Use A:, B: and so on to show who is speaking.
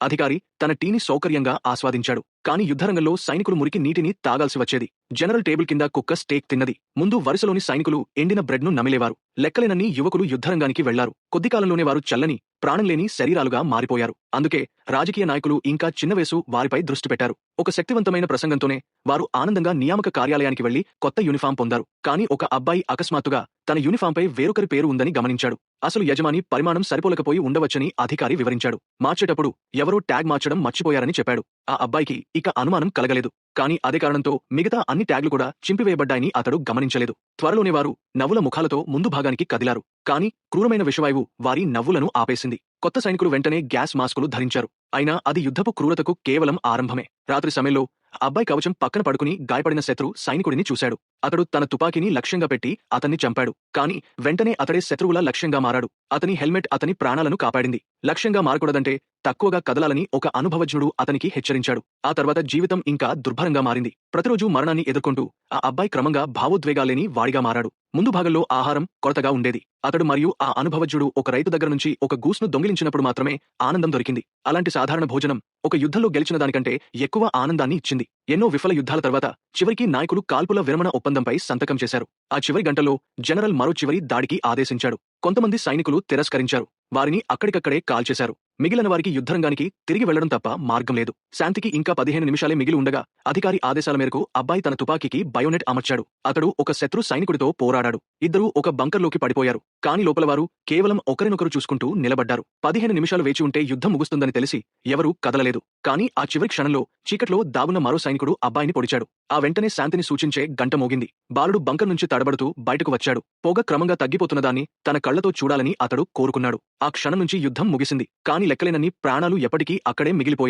A: అధికారి తన టీని సౌకర్యంగా ఆస్వాదించాడు. కాని యుద్ధరంగంలో సైనికులు మురికి నీటిని తాగాల్సి వచ్చేది. జనరల్ టేబుల్ కింద కుక్క స్టేక్ తిన్నది. ముందు వరుసలోని సైనికులు ఎండిన బ్రెడ్ను నమిలేవారు. లెక్కలేనన్ని యువకులు యుద్ధరంగానికి వెళ్లారు. కొద్దికాలంలోనే వారు చల్లని, ప్రాణంలేని శరీరాలుగా మారిపోయారు. అందుకే రాజకీయ నాయకులు ఇంకా చిన్నవయసు వారిపై దృష్టి పెట్టారు. ఒక శక్తివంతమైన ప్రసంగంతోనే వారు ఆనందంగా నియామక కార్యాలయానికి వెళ్లి కొత్త యూనిఫాం పొందారు. కాని ఒక అబ్బాయి అకస్మాత్తుగా తన యూనిఫాంపై వేరొకరి పేరు ఉందని గమనించాడు. అసలు యజమాని పరిమాణం సరిపోలకపోయి ఉండవచ్చని అధికారి వివరించాడు. మార్చేటప్పుడు ఎవరో ట్యాగ్ మార్చడం మర్చిపోయారని చెప్పాడు. ఆ అబ్బాయికి ఇక అనుమానం కలగలేదు. కాని అదే కారణంతో మిగతా అన్ని ట్యాగ్లు కూడా చింపివేయబడ్డాయని అతడు గమనించలేదు. త్వరలోనే వారు నవ్వుల ముఖాలతో ముందు భాగానికి కదిలారు. కాని క్రూరమైన విషవాయువు వారి నవ్వులను ఆపేసింది. కొత్త సైనికులు వెంటనే గ్యాస్ మాస్కులు ధరించారు. అయినా అది యుద్ధపు క్రూరతకు కేవలం ఆరంభమే. రాత్రి సమయంలో అబ్బాయి కవచం పక్కన పడుకుని గాయపడిన శత్రు సైనికుడిని చూశాడు. అతడు తన తుపాకీని లక్ష్యంగా పెట్టి అతన్ని చంపాడు. కాని వెంటనే అతడే శత్రువుల లక్ష్యంగా మారాడు. అతని హెల్మెట్ అతని ప్రాణాలను కాపాడింది. లక్ష్యంగా మారకూడదంటే తక్కువగా కదలాలని ఒక అనుభవజ్ఞుడు అతనికి హెచ్చరించాడు. ఆ తర్వాత జీవితం ఇంకా దుర్భరంగా మారింది. ప్రతిరోజు మరణాన్ని ఎదుర్కొంటూ ఆ అబ్బాయి క్రమంగా భావోద్వేగాలేని వాడిగా మారాడు. ముందు భాగంలో ఆహారం కొరతగా ఉండేది. అతడు మరియు ఆ అనుభవజ్ఞుడు ఒక రైతు దగ్గర నుంచి ఒక గూస్ను దొంగిలించినప్పుడు మాత్రమే ఆనందం దొరికింది. అలాంటి సాధారణ భోజనం ఒక యుద్ధంలో గెలిచిన దానికంటే ఎక్కువ ఆనందాన్ని ఇచ్చింది. ఎన్నో విఫల యుద్ధాల తర్వాత చివరికి నాయకులు కాల్పుల విరమణ ఒప్పందంపై సంతకం చేశారు. ఆ చివరి గంటల్లో జనరల్ మరో చివరి దాడికి ఆదేశించాడు. కొంతమంది సైనికులు తిరస్కరించారు. వారిని అక్కడికక్కడే కాల్చేశారు. మిగిలిన వారికి యుద్ధరంగానికి తిరిగి వెళ్లడం తప్ప మార్గం లేదు. శాంతికి ఇంకా 15 నిమిషాలే మిగిలి ఉండగా అధికారి ఆదేశాల మేరకు అబ్బాయి తన తుపాకీకి బయోనెట్ అమర్చాడు. అతడు ఒక శత్రు సైనికుడితో పోరాడాడు. ఇద్దరూ ఒక బంకర్లోకి పడిపోయారు. కాని లోపల వారు కేవలం ఒకరినొకరు చూసుకుంటూ నిలబడ్డారు. 15 నిమిషాలు వేచి ఉంటే యుద్ధం ముగుస్తుందని తెలిసి ఎవరూ కదలలేదు. కాని ఆ చివరి క్షణంలో చీకట్లో దాగున్న మరో సైనికుడు అబ్బాయిని పొడిచాడు. ఆ వెంటనే శాంతిని సూచించే గంట మోగింది. బాలుడు బంకర్ నుంచి తడబడుతూ బయటకు వచ్చాడు. పొగ క్రమంగా తగ్గిపోతున్నదాన్ని తన కళ్లతో చూడాలని అతడు కోరుకున్నాడు. ఆ క్షణం నుంచి యుద్ధం ముగిసింది. కాని లెక్కలేనన్ని ప్రాణాలు ఎప్పటికీ అక్కడే మిగిలిపోయాయి.